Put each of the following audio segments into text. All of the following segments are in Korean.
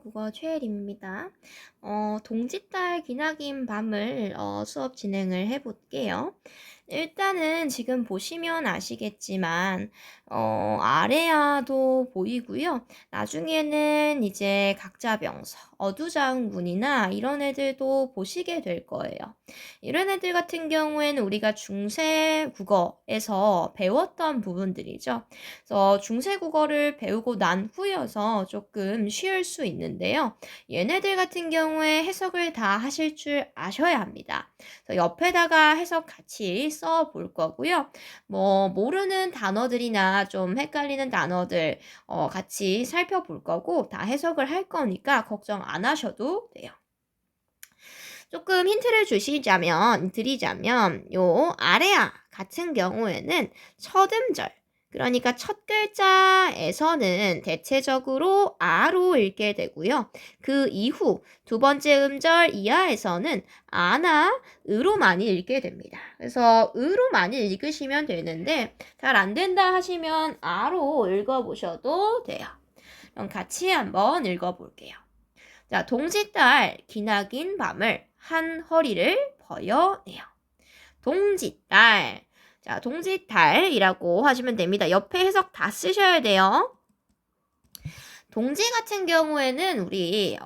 국어 최혜림입니다. 동짓달 기나긴 밤을 수업 진행을 해볼게요. 일단은 지금 보시면 아시겠지만 아래야도 보이고요. 나중에는 이제 각자병서, 어두장군이나 이런 애들도 보시게 될 거예요. 이런 애들 같은 경우에는 우리가 중세 국어에서 배웠던 부분들이죠. 그래서 중세 국어를 배우고 난 후여서 조금 쉬울 수 있는데요. 얘네들 같은 경우에 해석을 다 하실 줄 아셔야 합니다. 그래서 옆에다가 해석 같이 써 볼 거고요. 모르는 단어들이나 좀 헷갈리는 단어들 같이 살펴볼 거고 다 해석을 할 거니까 걱정 안 하셔도 돼요. 조금 힌트를 드리자면 요 아래아 같은 경우에는 첫 음절, 그러니까 첫 글자에서는 대체적으로 아로 읽게 되고요. 그 이후 두 번째 음절 이하에서는 아나 으로 많이 읽게 됩니다. 그래서 으로 많이 읽으시면 되는데 잘 안 된다 하시면 아로 읽어보셔도 돼요. 그럼 같이 한번 읽어볼게요. 자, 동짓달 기나긴 밤을 한 허리를 버여내요. 동짓달. 자, 동짓달이라고 하시면 됩니다. 옆에 해석 다 쓰셔야 돼요. 동지 같은 경우에는 우리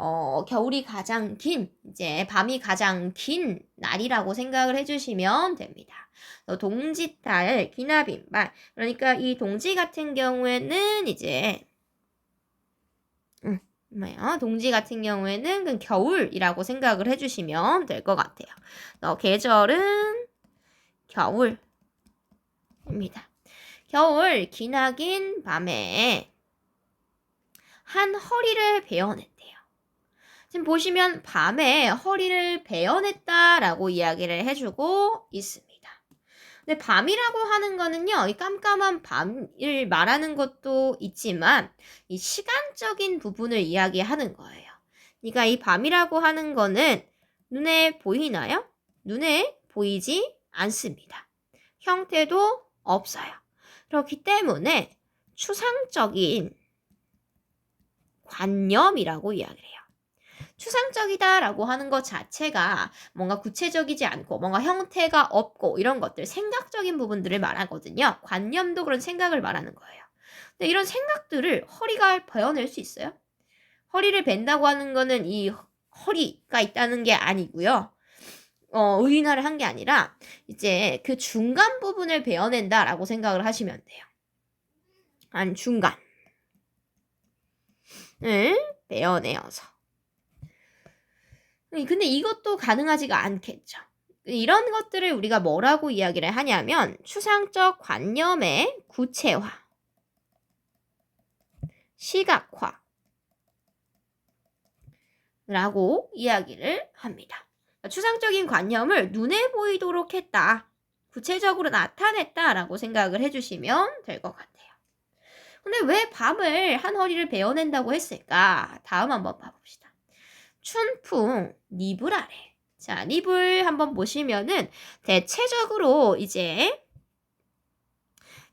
겨울이 가장 긴, 이제 밤이 가장 긴 날이라고 생각을 해주시면 됩니다. 동짓달, 기나긴 밤. 그러니까 이 동지 같은 경우에는 이제 동지 같은 경우에는 그 겨울이라고 생각을 해주시면 될 것 같아요. 계절은 겨울입니다. 겨울 기나긴 밤에 한 허리를 베어냈대요. 지금 보시면 밤에 허리를 베어냈다라고 이야기를 해주고 있습니다. 근데 밤이라고 하는 거는요, 이 깜깜한 밤을 말하는 것도 있지만 이 시간적인 부분을 이야기하는 거예요. 그러니까 이 밤이라고 하는 거는 눈에 보이나요? 눈에 보이지 않습니다. 형태도 없어요. 그렇기 때문에 추상적인 관념이라고 이야기를 해요. 추상적이다라고 하는 것 자체가 뭔가 구체적이지 않고 뭔가 형태가 없고 이런 것들, 생각적인 부분들을 말하거든요. 관념도 그런 생각을 말하는 거예요. 근데 이런 생각들을 허리가 베어낼 수 있어요? 허리를 벤다고 하는 거는 이 허리가 있다는 게 아니고요. 의인화를 한 게 아니라 이제 그 중간 부분을 베어낸다라고 생각을 하시면 돼요. 중간을 베어내어서. 근데 이것도 가능하지가 않겠죠. 이런 것들을 우리가 뭐라고 이야기를 하냐면 추상적 관념의 구체화, 시각화라고 이야기를 합니다. 추상적인 관념을 눈에 보이도록 했다, 구체적으로 나타냈다라고 생각을 해주시면 될 것 같아요. 근데 왜 밤을 한 허리를 베어낸다고 했을까? 다음 한번 봐봅시다. 춘풍 니불 아래. 자, 니불 한번 보시면은 대체적으로 이제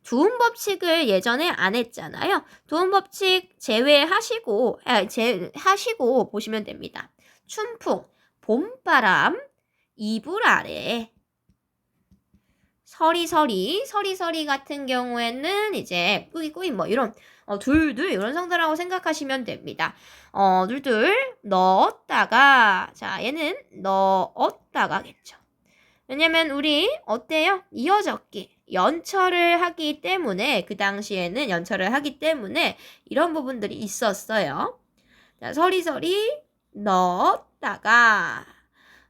두음 법칙을 예전에 안 했잖아요. 두음 법칙 제외하시고 보시면 됩니다. 춘풍, 봄바람, 이불 아래. 서리서리 같은 경우에는 이제 꾸이꾸이 이런 둘둘 이런 성대라고 생각하시면 됩니다. 둘둘 넣었다가, 자, 얘는 넣었다가겠죠. 왜냐면 우리 어때요? 이어적기 연철을 하기 때문에, 그 당시에는 연철을 하기 때문에 이런 부분들이 있었어요. 자, 서리서리 넣었다가.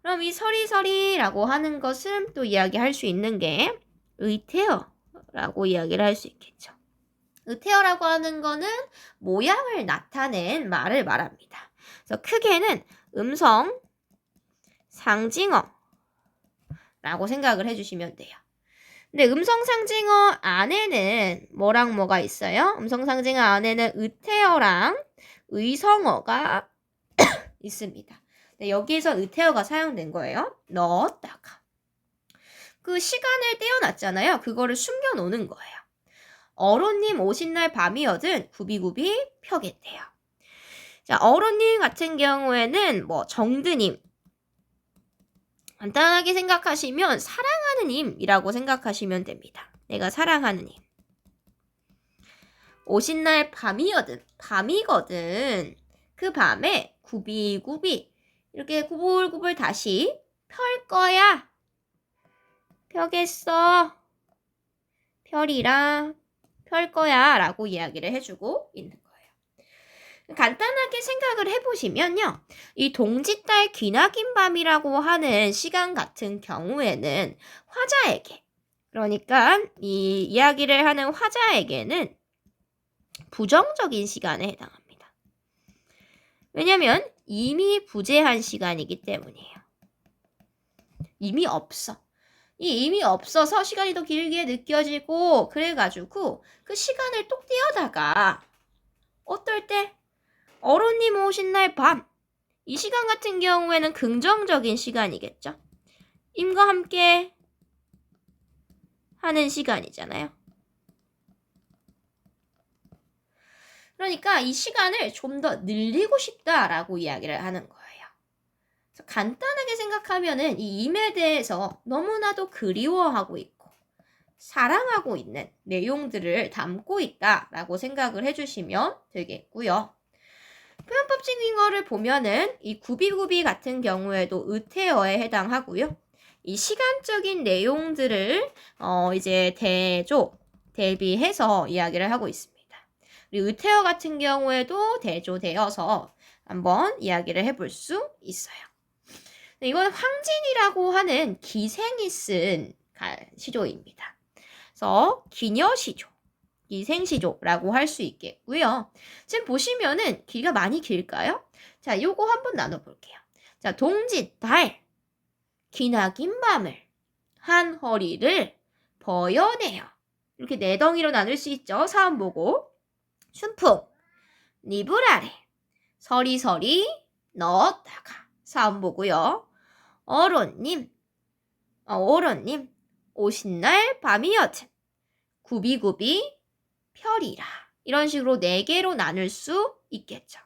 그럼 이 서리서리라고 하는 것은 또 이야기할 수 있는 게 의태어라고 이야기를 할 수 있겠죠. 의태어라고 하는 거는 모양을 나타낸 말을 말합니다. 그래서 크게는 음성 상징어라고 생각을 해주시면 돼요. 근데 음성 상징어 안에는 뭐랑 뭐가 있어요? 음성 상징어 안에는 의태어랑 의성어가 있습니다. 네, 여기에서 의태어가 사용된 거예요. 넣었다가. 그 시간을 떼어놨잖아요. 그거를 숨겨놓는 거예요. 어로님 오신 날 밤이어든 굽이굽이 펴겠대요. 자, 어른님 같은 경우에는 뭐 정드님. 간단하게 생각하시면 사랑하는 힘이라고 생각하시면 됩니다. 내가 사랑하는 힘. 오신 날 밤이거든. 그 밤에 구비구비 이렇게 구불구불 다시 펼 거야. 펴겠어. 펼이라 펼 거야 라고 이야기를 해주고 있는 거예요. 간단하게 생각을 해보시면요. 이 동짓달 기나긴 밤이라고 하는 시간 같은 경우에는 화자에게, 그러니까 이 이야기를 하는 화자에게는 부정적인 시간에 해당합니다. 왜냐면 이미 부재한 시간이기 때문이에요. 이미 없어. 이미 없어서 시간이 더 길게 느껴지고 그래가지고 그 시간을 똑 떼어다가 어떨 때 어른님 오신 날 밤, 이 시간 같은 경우에는 긍정적인 시간이겠죠. 임과 함께 하는 시간이잖아요. 그러니까 이 시간을 좀 더 늘리고 싶다라고 이야기를 하는 거예요. 그래서 간단하게 생각하면은 이 임에 대해서 너무나도 그리워하고 있고 사랑하고 있는 내용들을 담고 있다라고 생각을 해주시면 되겠고요. 표현법적인 거를 보면은 이 구비구비 같은 경우에도 의태어에 해당하고요. 이 시간적인 내용들을 이제 대비해서 이야기를 하고 있습니다. 그리고 의태어 같은 경우에도 대조되어서 한번 이야기를 해볼 수 있어요. 이건 황진이라고 하는 기생이 쓴 시조입니다. 그래서 기녀시조, 기생시조라고 할 수 있겠고요. 지금 보시면은 길이가 많이 길까요? 자, 요거 한번 나눠볼게요. 자, 동짓달, 기나긴 밤을, 한 허리를 버여내요. 이렇게 네 덩이로 나눌 수 있죠. 사음 보고. 춘풍, 니불 아래, 서리서리 넣었다가. 사음 보고요. 어른님, 오신 날 밤이여튼 구비구비 펼이라. 이런 식으로 4개로 나눌 수 있겠죠.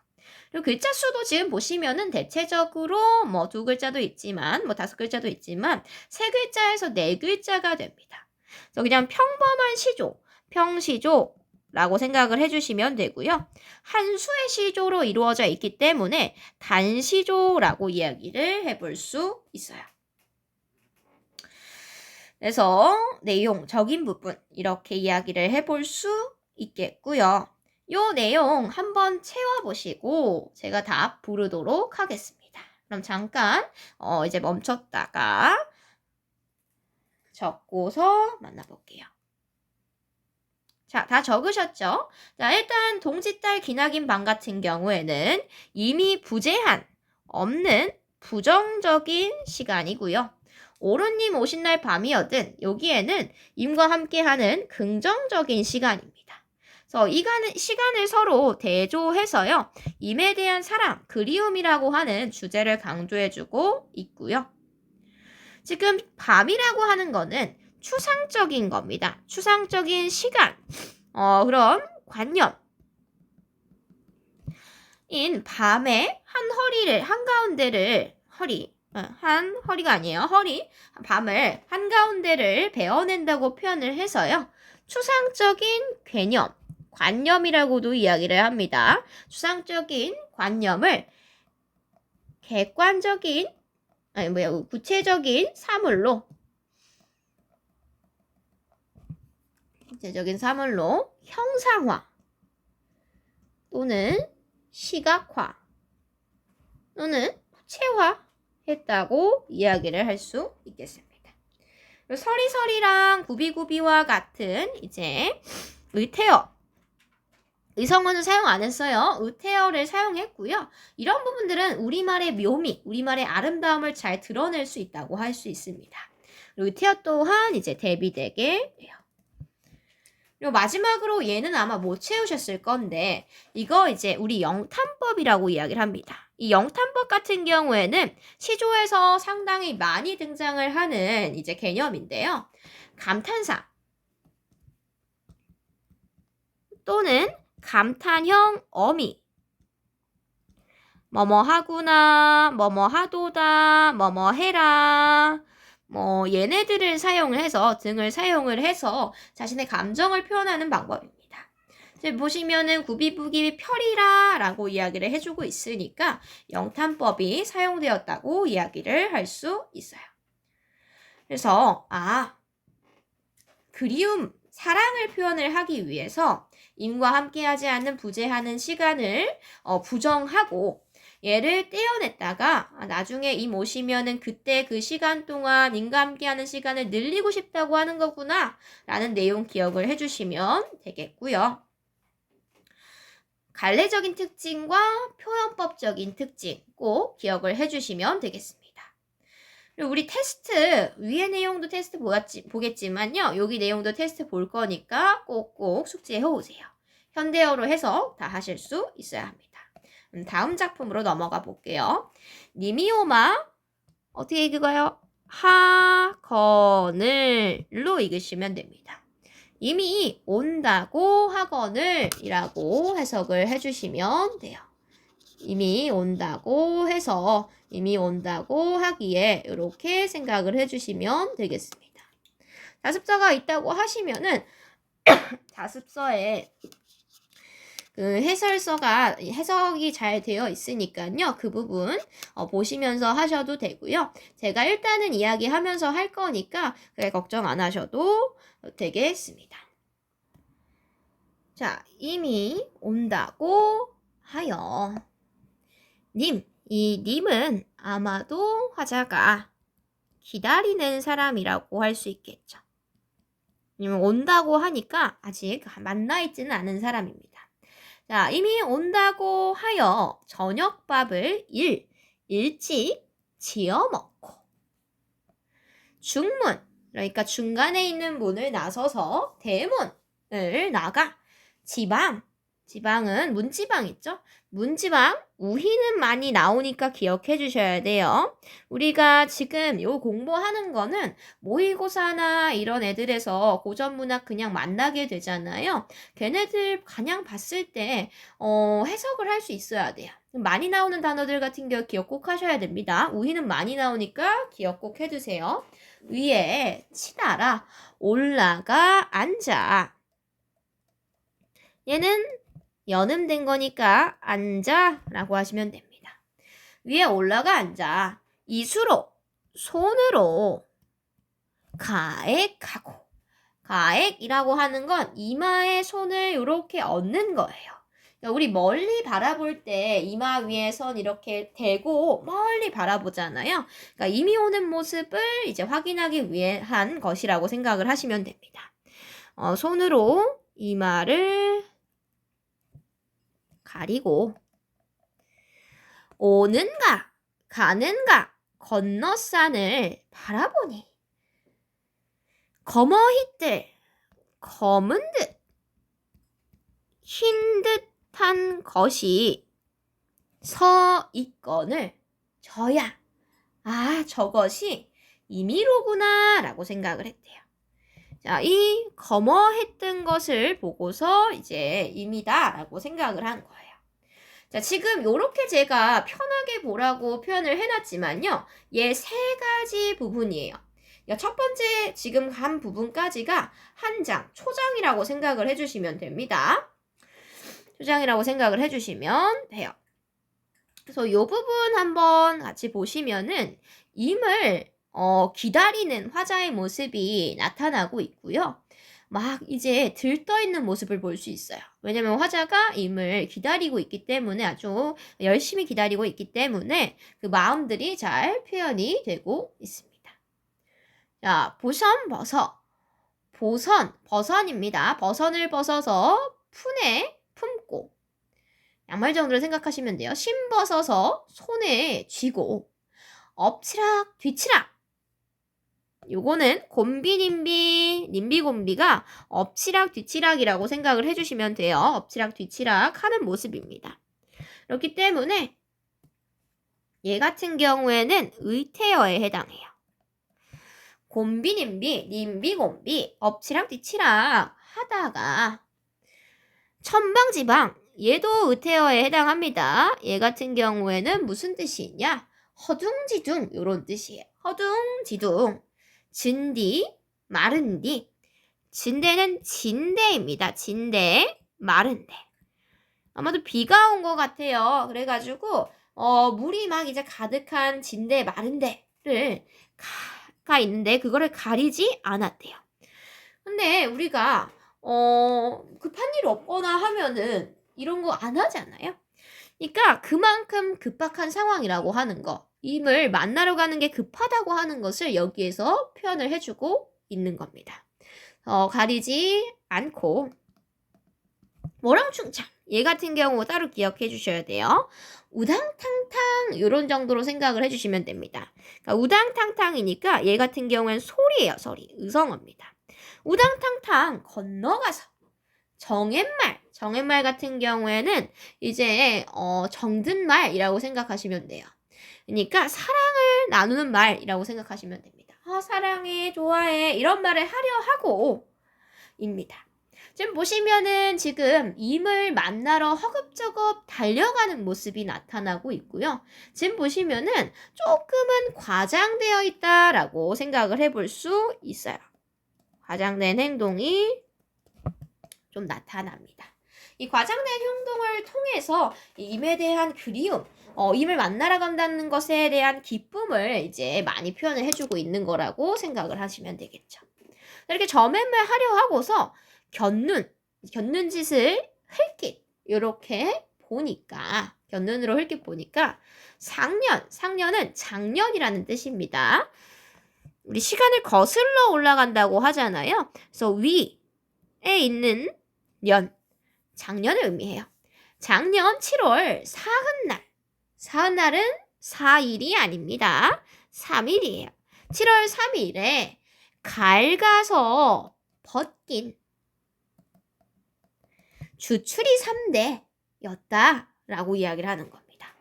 그리고 글자 수도 지금 보시면은 대체적으로 뭐 2글자도 있지만 뭐 5글자도 있지만 3글자에서 4글자가 됩니다. 그래서 그냥 평범한 시조, 평시조라고 생각을 해주시면 되고요. 한 수의 시조로 이루어져 있기 때문에 단시조라고 이야기를 해볼 수 있어요. 그래서 내용, 적인 부분 이렇게 이야기를 해볼 수 있겠고요. 요 내용 한번 채워보시고 제가 답 부르도록 하겠습니다. 그럼 잠깐 이제 멈췄다가 적고서 만나볼게요. 자, 다 적으셨죠? 자, 일단 동짓달 기나긴 밤 같은 경우에는 이미 부재한, 없는 부정적인 시간이고요. 오른님 오신 날 밤이어든 여기에는 임과 함께하는 긍정적인 시간입니다. 그래서 이 시간을 서로 대조해서요. 임에 대한 사랑, 그리움이라고 하는 주제를 강조해주고 있고요. 지금 밤이라고 하는 거는 추상적인 겁니다. 추상적인 시간, 그런 관념인 밤에 한 허리를, 한가운데를, 한 허리가 아니에요. 밤을 한가운데를 베어낸다고 표현을 해서요. 추상적인 개념, 관념이라고도 이야기를 합니다. 추상적인 관념을 구체적인 사물로 형상화 또는 시각화 또는 구체화 했다고 이야기를 할 수 있겠습니다. 서리서리랑 구비구비와 같은 이제 의태어, 의성어는 사용 안 했어요. 의태어를 사용했고요. 이런 부분들은 우리말의 묘미, 우리말의 아름다움을 잘 드러낼 수 있다고 할 수 있습니다. 의태어 또한 이제 대비되게 돼요. 그리고 마지막으로 얘는 아마 못 채우셨을 건데 이거 이제 우리 영탄법이라고 이야기를 합니다. 이 영탄법 같은 경우에는 시조에서 상당히 많이 등장을 하는 이제 개념인데요. 감탄사 또는 감탄형 어미 뭐뭐 하구나, 뭐뭐 하도다, 뭐뭐 해라. 뭐 얘네들을 사용해서 등을 사용을 해서 자신의 감정을 표현하는 방법입니다. 지금 보시면은 구비부기 펴리라 라고 이야기를 해주고 있으니까 영탄법이 사용되었다고 이야기를 할 수 있어요. 그래서 그리움, 사랑을 표현을 하기 위해서 임과 함께하지 않는 부재하는 시간을 부정하고 얘를 떼어냈다가 나중에 임 오시면은 그때 그 시간 동안 임과 함께하는 시간을 늘리고 싶다고 하는 거구나 라는 내용 기억을 해주시면 되겠고요. 갈래적인 특징과 표현법적인 특징 꼭 기억을 해주시면 되겠습니다. 그리고 우리 테스트, 위의 내용도 테스트 보겠지만요. 여기 내용도 테스트 볼 거니까 꼭꼭 숙지해 오세요. 현대어로 해서 다 하실 수 있어야 합니다. 다음 작품으로 넘어가 볼게요. 니미오마 어떻게 읽어요? 하거늘로 읽으시면 됩니다. 이미 온다고 하거늘 이라고 해석을 해주시면 돼요. 이미 온다고 해서 이미 온다고 하기에 이렇게 생각을 해주시면 되겠습니다. 자습서가 있다고 하시면은 자습서에 그 해석이 잘 되어 있으니까요. 그 부분 보시면서 하셔도 되고요. 제가 일단은 이야기하면서 할 거니까 그래 걱정 안 하셔도 되겠습니다. 자, 이미 온다고 하여 이 님은 아마도 화자가 기다리는 사람이라고 할 수 있겠죠. 왜냐면 온다고 하니까 아직 만나 있지는 않은 사람입니다. 자, 이미 온다고 하여 저녁밥을 일찍 지어 먹고 중문, 그러니까 중간에 있는 문을 나서서 대문을 나가 지방은 문지방 있죠? 문지방 우희는 많이 나오니까 기억해 주셔야 돼요. 우리가 지금 요 공부하는 거는 모의고사나 이런 애들에서 고전문학 그냥 만나게 되잖아요. 걔네들 그냥 봤을 때 해석을 할 수 있어야 돼요. 많이 나오는 단어들 같은 경우 기억 꼭 하셔야 됩니다. 우희는 많이 나오니까 기억 꼭 해두세요. 위에 치다라 올라가 앉아. 얘는 연음된 거니까 앉아 라고 하시면 됩니다. 위에 올라가 앉아. 이수로 손으로 가액하고 가액이라고 하는 건 이마에 손을 이렇게 얹는 거예요. 그러니까 우리 멀리 바라볼 때 이마 위에 손 이렇게 대고 멀리 바라보잖아요. 그러니까 이미 오는 모습을 이제 확인하기 위한 것이라고 생각을 하시면 됩니다. 손으로 이마를 가리고 오는가 가는가 건너산을 바라보니 거머히들 검은 듯 흰 듯한 것이 서 있거늘 저야 저것이 이미로구나 라고 생각을 했대요. 자, 이 거머했던 것을 보고서 이제 임이다 라고 생각을 한 거예요. 자, 지금 요렇게 제가 편하게 보라고 표현을 해놨지만요. 얘 세 가지 부분이에요. 첫 번째 지금 한 부분까지가 한 장, 초장이라고 생각을 해주시면 됩니다. 초장이라고 생각을 해주시면 돼요. 그래서 요 부분 한번 같이 보시면은 임을 기다리는 화자의 모습이 나타나고 있고요. 막 이제 들떠있는 모습을 볼 수 있어요. 왜냐면 화자가 임을 기다리고 있기 때문에 아주 열심히 기다리고 있기 때문에 그 마음들이 잘 표현이 되고 있습니다. 자, 버선입니다. 버선을 벗어서 푼에 품고 양말 정도를 생각하시면 돼요. 신 벗어서 손에 쥐고 엎치락 뒤치락 요거는 nim비곰비가 엎치락 뒤치락이라고 생각을 해주시면 돼요. 엎치락 뒤치락 하는 모습입니다. 그렇기 때문에 얘 같은 경우에는 의태어에 해당해요. nim비곰비 엎치락 뒤치락 하다가 천방지방 얘도 의태어에 해당합니다. 얘 같은 경우에는 무슨 뜻이 있냐? 허둥지둥 요런 뜻이에요. 허둥지둥. 진디, 마른디. 진대는 진대입니다. 진대, 마른데. 아마도 비가 온 것 같아요. 그래가지고 물이 막 이제 가득한 진대, 마른데를 가 있는데 그거를 가리지 않았대요. 근데 우리가 급한 일 없거나 하면은 이런 거 안 하잖아요. 그러니까 그만큼 급박한 상황이라고 하는 거, 임을 만나러 가는 게 급하다고 하는 것을 여기에서 표현을 해주고 있는 겁니다. 가리지 않고 모랑충창 얘 같은 경우 따로 기억해 주셔야 돼요. 우당탕탕 이런 정도로 생각을 해주시면 됩니다. 그러니까 우당탕탕이니까 얘 같은 경우엔 소리예요. 소리. 의성어입니다. 우당탕탕 건너가서 정옛말 같은 경우에는 이제 정든 말이라고 생각하시면 돼요. 그러니까 사랑을 나누는 말이라고 생각하시면 됩니다. 사랑해, 좋아해 이런 말을 하려 하고 입니다. 지금 보시면은 지금 임을 만나러 허겁저겁 달려가는 모습이 나타나고 있고요. 지금 보시면은 조금은 과장되어 있다라고 생각을 해볼 수 있어요. 과장된 행동이 좀 나타납니다. 이 과장된 행동을 통해서 임에 대한 그리움, 임을 만나러 간다는 것에 대한 기쁨을 이제 많이 표현을 해주고 있는 거라고 생각을 하시면 되겠죠. 이렇게 점액을 하려 하고서 겪는 짓을 흘깃 이렇게 보니까 겪는으로 흘깃 보니까 상년은 작년이라는 뜻입니다. 우리 시간을 거슬러 올라간다고 하잖아요. 그래서 위에 있는 년 작년을 의미해요. 작년 7월 사흔날 사흔날은 4일이 아닙니다. 3일이에요. 7월 3일에 갈가서 벗긴 주추리 3대였다라고 이야기를 하는 겁니다.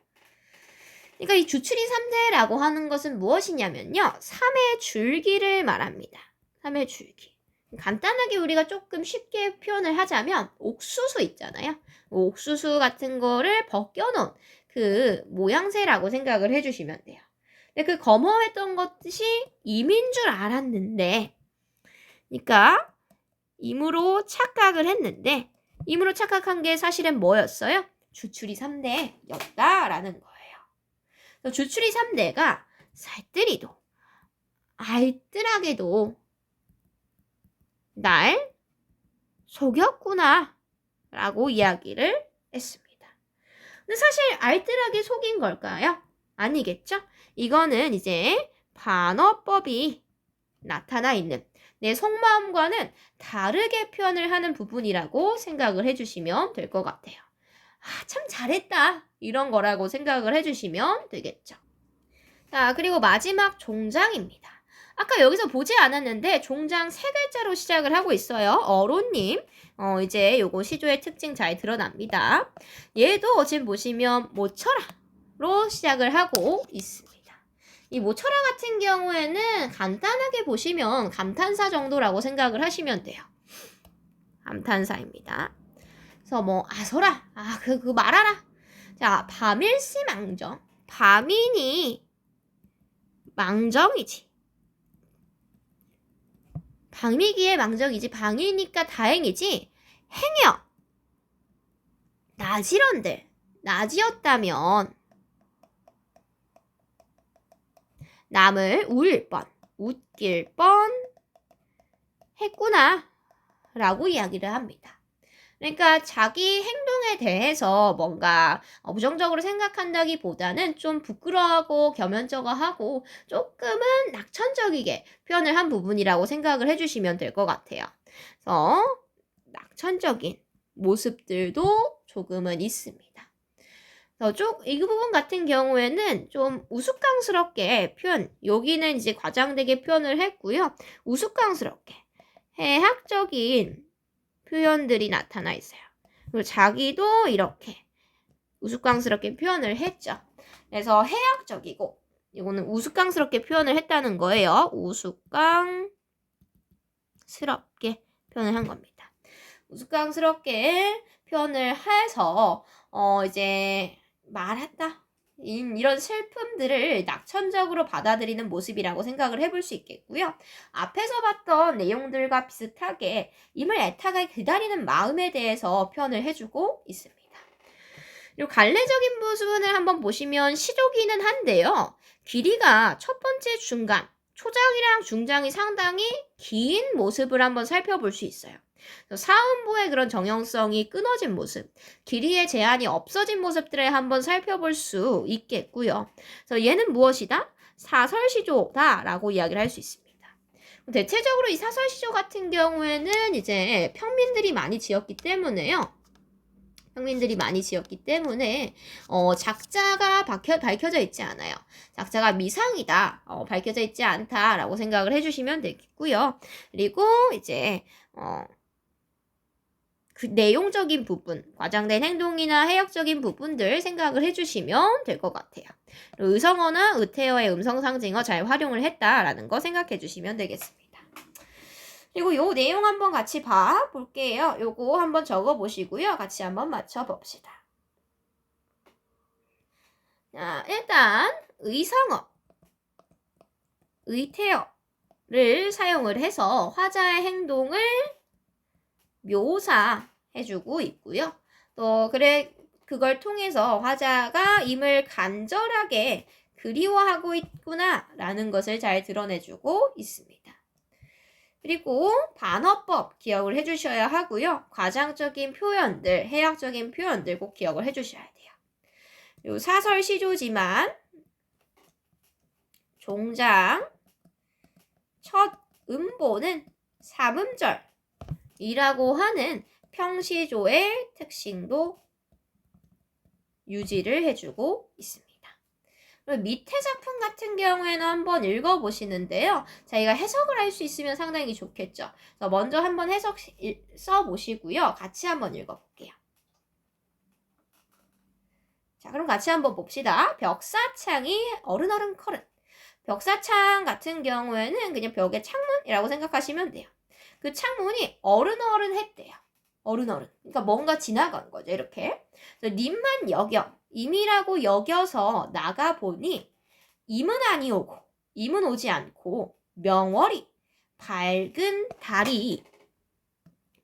그러니까 이 주추리 3대라고 하는 것은 무엇이냐면요. 3의 줄기를 말합니다. 3의 줄기. 간단하게 우리가 조금 쉽게 표현을 하자면 옥수수 있잖아요. 옥수수 같은 거를 벗겨놓은 그 모양새라고 생각을 해주시면 돼요. 근데 그 검어했던 것이 임인 줄 알았는데 그러니까 임으로 착각을 했는데 임으로 착각한 게 사실은 뭐였어요? 주추리 3대였다라는 거예요. 주추리 3대가 살뜰히도 알뜰하게도 날 속였구나 라고 이야기를 했습니다. 근데 사실 알뜰하게 속인 걸까요? 아니겠죠? 이거는 이제 반어법이 나타나 있는 내 속마음과는 다르게 표현을 하는 부분이라고 생각을 해주시면 될 것 같아요. 참 잘했다 이런 거라고 생각을 해주시면 되겠죠. 자, 그리고 마지막 종장입니다. 아까 여기서 보지 않았는데 종장 3글자로 시작을 하고 있어요. 어로님. 이제 요거 시조의 특징 잘 드러납니다. 얘도 지금 보시면 모처라로 시작을 하고 있습니다. 이 모처라 같은 경우에는 간단하게 보시면 감탄사 정도라고 생각을 하시면 돼요. 감탄사입니다. 그래서 뭐 아서라, 그 말아라. 자, 밤일시망정. 밤이니 망정이지. 밤이기에 망정이지. 방이니까 다행이지. 행여 낮이런들 낮이었다면 남을 웃길 뻔 했구나 라고 이야기를 합니다. 그러니까 자기 행동에 대해서 뭔가 부정적으로 생각한다기보다는 좀 부끄러워하고 겸연쩍어하고 조금은 낙천적이게 표현을 한 부분이라고 생각을 해주시면 될 것 같아요. 그래서 낙천적인 모습들도 조금은 있습니다. 이 부분 같은 경우에는 좀 우스꽝스럽게 여기는 이제 과장되게 표현을 했고요. 우스꽝스럽게 해학적인 표현들이 나타나 있어요. 그리고 자기도 이렇게 우스꽝스럽게 표현을 했죠. 그래서 해학적이고 이거는 우스꽝스럽게 표현을 했다는 거예요. 우스꽝스럽게 표현을 한 겁니다. 우스꽝스럽게 표현을 해서 이제 말했다. 이런 슬픔들을 낙천적으로 받아들이는 모습이라고 생각을 해볼 수 있겠고요. 앞에서 봤던 내용들과 비슷하게 임을 애타게 기다리는 마음에 대해서 표현을 해주고 있습니다. 그리고 갈래적인 부분을 한번 보시면 시조기는 한데요. 길이가 첫 번째 중간, 초장이랑 중장이 상당히 긴 모습을 한번 살펴볼 수 있어요. 사음부의 그런 정형성이 끊어진 모습, 길이의 제한이 없어진 모습들을 한번 살펴볼 수 있겠고요. 그래서 얘는 무엇이다? 사설시조다라고 이야기를 할 수 있습니다. 대체적으로 이 사설시조 같은 경우에는 이제 평민들이 많이 지었기 때문에요. 작자가 밝혀져 있지 않아요. 작자가 미상이다, 밝혀져 있지 않다라고 생각을 해주시면 되겠고요. 그리고 이제 그 내용적인 부분, 과장된 행동이나 해역적인 부분들 생각을 해주시면 될 것 같아요. 의성어나 의태어의 음성상징어 잘 활용을 했다라는 거 생각해 주시면 되겠습니다. 그리고 요 내용 한번 같이 봐볼게요. 요거 한번 적어보시고요. 같이 한번 맞춰봅시다. 자, 일단 의성어, 의태어를 사용을 해서 화자의 행동을 묘사해주고 있고요. 또 그걸 통해서 화자가 임을 간절하게 그리워하고 있구나라는 것을 잘 드러내주고 있습니다. 그리고 반어법 기억을 해주셔야 하고요. 과장적인 표현들, 해학적인 표현들 꼭 기억을 해주셔야 돼요. 그리고 사설시조지만 종장 첫 음보는 삼음절이라고 하는 평시조의 특징도 유지를 해주고 있습니다. 밑에 작품 같은 경우에는 한번 읽어보시는데요. 저희가 해석을 할 수 있으면 상당히 좋겠죠. 그래서 먼저 한번 해석 써보시고요. 같이 한번 읽어볼게요. 자, 그럼 같이 한번 봅시다. 벽사창이 어른어른 벽사창 같은 경우에는 그냥 벽의 창문이라고 생각하시면 돼요. 그 창문이 어른어른 했대요. 어른어른. 그러니까 뭔가 지나간 거죠. 이렇게. 그래서 님만 임이라고 여겨서 나가보니 임은 아니오고 임은 오지 않고 명월이 밝은 달이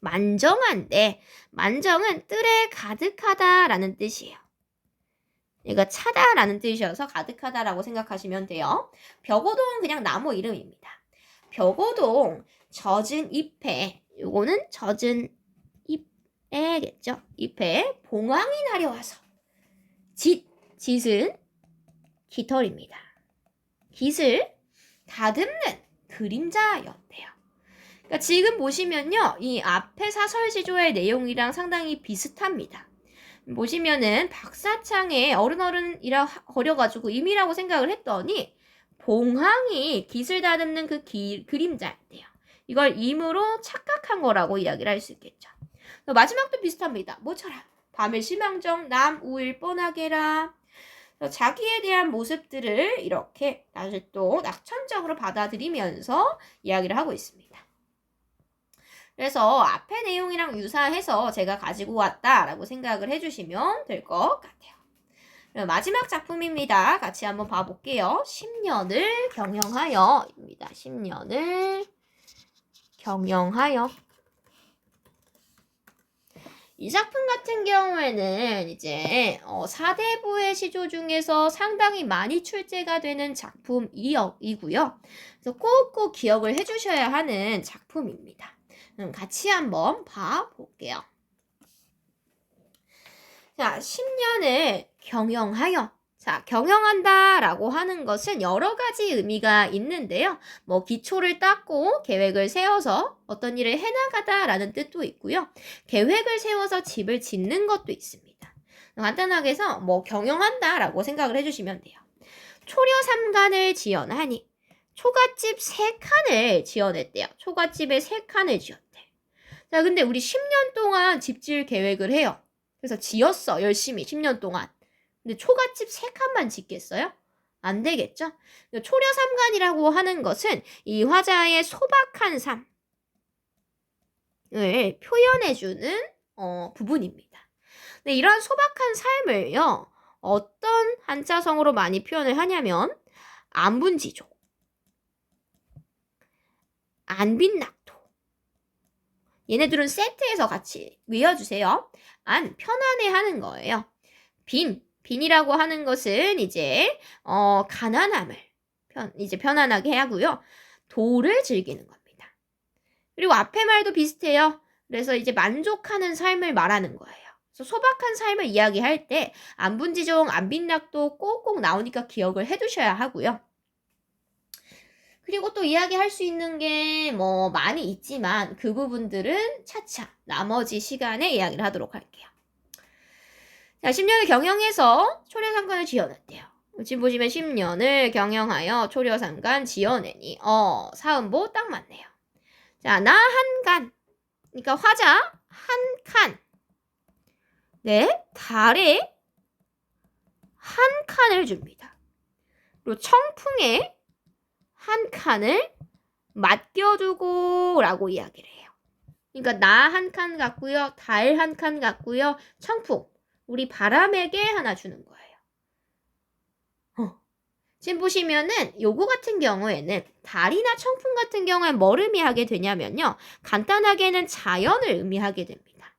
만정한데 만정은 뜰에 가득하다라는 뜻이에요. 얘가 차다라는 뜻이어서 가득하다라고 생각하시면 돼요. 벽오동은 그냥 나무 이름입니다. 벽오동 젖은 잎에 요거는 젖은 잎에겠죠. 잎에 봉황이 나려와서 짓은 깃털입니다. 깃을 다듬는 그림자였대요. 그러니까 지금 보시면요. 이 앞에 사설시조의 내용이랑 상당히 비슷합니다. 보시면은 박사창에 어른이라 거려가지고 임이라고 생각을 했더니 봉황이 깃을 다듬는 그 그림자였대요. 이걸 임으로 착각한 거라고 이야기를 할 수 있겠죠. 마지막도 비슷합니다. 뭐처럼 밤의 심앙정 남우일 뻔하게라. 자기에 대한 모습들을 이렇게 다시 또 낙천적으로 받아들이면서 이야기를 하고 있습니다. 그래서 앞의 내용이랑 유사해서 제가 가지고 왔다라고 생각을 해주시면 될 것 같아요. 마지막 작품입니다. 같이 한번 봐볼게요. 10년을 경영하여입니다. 10년을 경영하여. 이 작품 같은 경우에는 이제 사대부의 시조 중에서 상당히 많이 출제가 되는 작품이고요. 그래서 꼭꼭 기억을 해주셔야 하는 작품입니다. 같이 한번 봐볼게요. 자, 10년을 경영하여. 자, 경영한다 라고 하는 것은 여러 가지 의미가 있는데요. 기초를 닦고 계획을 세워서 어떤 일을 해나가다 라는 뜻도 있고요. 계획을 세워서 집을 짓는 것도 있습니다. 간단하게 해서 경영한다 라고 생각을 해주시면 돼요. 초려 3간을 지어나니 초가집 3칸을 지어냈대요. 초가집에 3칸을 지었대. 자, 근데 우리 10년 동안 집 지을 계획을 해요. 그래서 지었어. 열심히 10년 동안. 근데 초가집 3칸만 짓겠어요? 안 되겠죠? 초려 3간이라고 하는 것은 이 화자의 소박한 삶, 표현해주는 부분입니다. 네, 이런 소박한 삶을요, 어떤 한자성어로 많이 표현을 하냐면 안분지족, 안빈낙토. 얘네들은 세트해서 같이 외워주세요. 편안해 하는 거예요. 빈이라고 하는 것은 이제 가난함을 이제 편안하게 하고요. 도를 즐기는 겁니다. 그리고 앞에 말도 비슷해요. 그래서 이제 만족하는 삶을 말하는 거예요. 그래서 소박한 삶을 이야기할 때 안분지종, 안빈낙도 꼭꼭 나오니까 기억을 해두셔야 하고요. 그리고 또 이야기할 수 있는 게 뭐 많이 있지만 그 부분들은 차차 나머지 시간에 이야기를 하도록 할게요. 자, 10년을 경영해서 초려상관을 지어냈대요. 지금 보시면 10년을 경영하여 초려상관 지어내니 사음보 딱 맞네요. 자, 나 한간, 그러니까 화자 한 칸. 네, 달에 한 칸을 줍니다. 그리고 청풍에 한 칸을 맡겨두고 라고 이야기를 해요. 그러니까 나 한 칸 같고요. 달 한 칸 같고요. 청풍, 우리 바람에게 하나 주는 거예요. 지금 보시면은 요거 같은 경우에는 달이나 청풍 같은 경우에 뭘 의미하게 되냐면요. 간단하게는 자연을 의미하게 됩니다.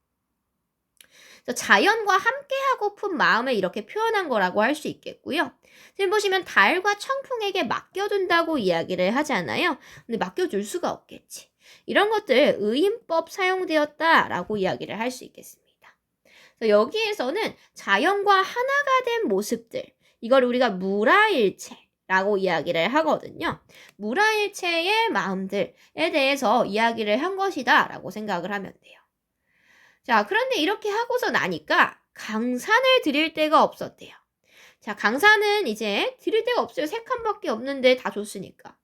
그래서 자연과 함께하고픈 마음을 이렇게 표현한 거라고 할 수 있겠고요. 지금 보시면 달과 청풍에게 맡겨둔다고 이야기를 하잖아요. 근데 맡겨줄 수가 없겠지. 이런 것들 의인법 사용되었다라고 이야기를 할 수 있겠습니다. 그래서 여기에서는 자연과 하나가 된 모습들, 이걸 우리가 무라일체라고 이야기를 하거든요. 무라일체의 마음들에 대해서 이야기를 한 것이다 라고 생각을 하면 돼요. 자, 그런데 이렇게 하고서 나니까 강산을 드릴 데가 없었대요. 자, 강산은 이제 드릴 데가 없어요. 3칸밖에 없는데 다 줬으니까.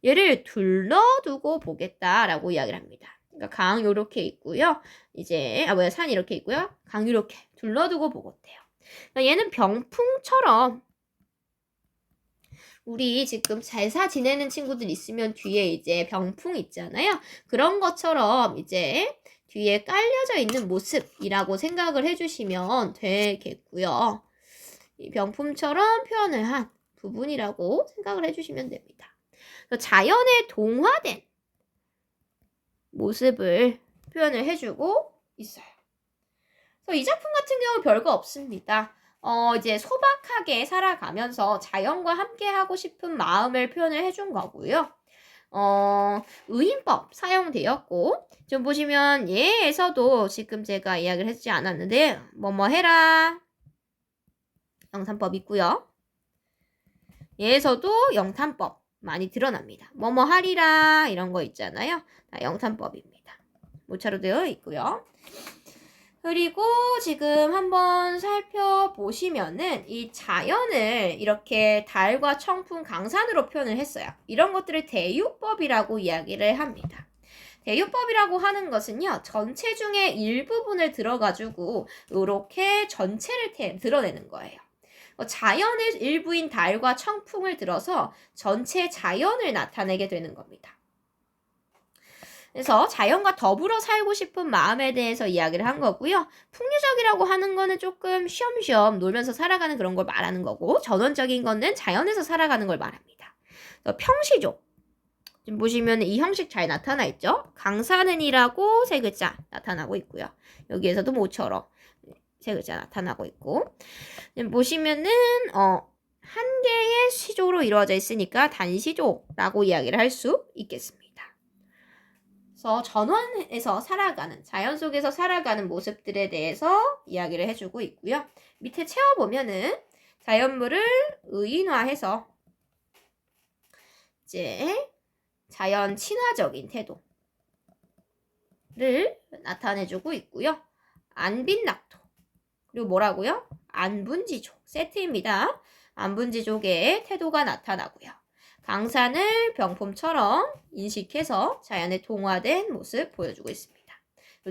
얘를 둘러두고 보겠다라고 이야기를 합니다. 그러니까 강 요렇게 있고요. 이제 산 이렇게 있고요. 강 요렇게 둘러두고 보겠대요. 그러니까 얘는 병풍처럼 우리 지금 제사 지내는 친구들 있으면 뒤에 이제 병풍 있잖아요. 그런 것처럼 이제 뒤에 깔려져 있는 모습이라고 생각을 해주시면 되겠고요. 이 병품처럼 표현을 한 부분이라고 생각을 해주시면 됩니다. 자연에 동화된 모습을 표현을 해주고 있어요. 그래서 이 작품 같은 경우 별거 없습니다. 이제 소박하게 살아가면서 자연과 함께 하고 싶은 마음을 표현을 해준 거고요. 의인법 사용되었고, 좀 보시면 얘에서도 지금 제가 이야기를 하지 않았는데, 뭐뭐 해라. 영탄법 있고요. 얘에서도 영탄법 많이 드러납니다. 뭐뭐 하리라 이런 거 있잖아요. 다 영탄법입니다. 모차로 되어 있고요. 그리고 지금 한번 살펴보시면은 이 자연을 이렇게 달과 청풍, 강산으로 표현을 했어요. 이런 것들을 대유법이라고 이야기를 합니다. 대유법이라고 하는 것은요, 전체 중에 일부분을 들어가지고 이렇게 전체를 드러내는 거예요. 자연의 일부인 달과 청풍을 들어서 전체 자연을 나타내게 되는 겁니다. 그래서 자연과 더불어 살고 싶은 마음에 대해서 이야기를 한 거고요. 풍류적이라고 하는 거는 조금 쉬엄쉬엄 놀면서 살아가는 그런 걸 말하는 거고, 전원적인 거는 자연에서 살아가는 걸 말합니다. 평시족. 지금 보시면 이 형식 잘 나타나 있죠? 강산은이라고 세 글자 나타나고 있고요. 여기에서도 모처럼 세 글자 나타나고 있고, 지금 보시면은 한 개의 시조로 이루어져 있으니까 단시조라고 이야기를 할 수 있겠습니다. 그래서 전원에서 살아가는, 자연 속에서 살아가는 모습들에 대해서 이야기를 해주고 있고요. 밑에 채워보면은 자연물을 의인화해서 이제 자연 친화적인 태도를 나타내주고 있고요. 안빈낙토, 그리고 뭐라고요? 안분지족 세트입니다. 안분지족의 태도가 나타나고요. 강산을 병품처럼 인식해서 자연에 동화된 모습 보여주고 있습니다.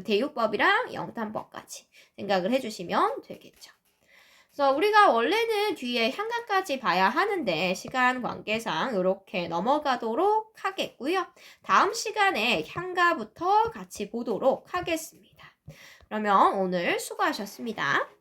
대유법이랑 영탄법까지 생각을 해주시면 되겠죠. 그래서 우리가 원래는 뒤에 향가까지 봐야 하는데 시간 관계상 이렇게 넘어가도록 하겠고요. 다음 시간에 향가부터 같이 보도록 하겠습니다. 그러면 오늘 수고하셨습니다.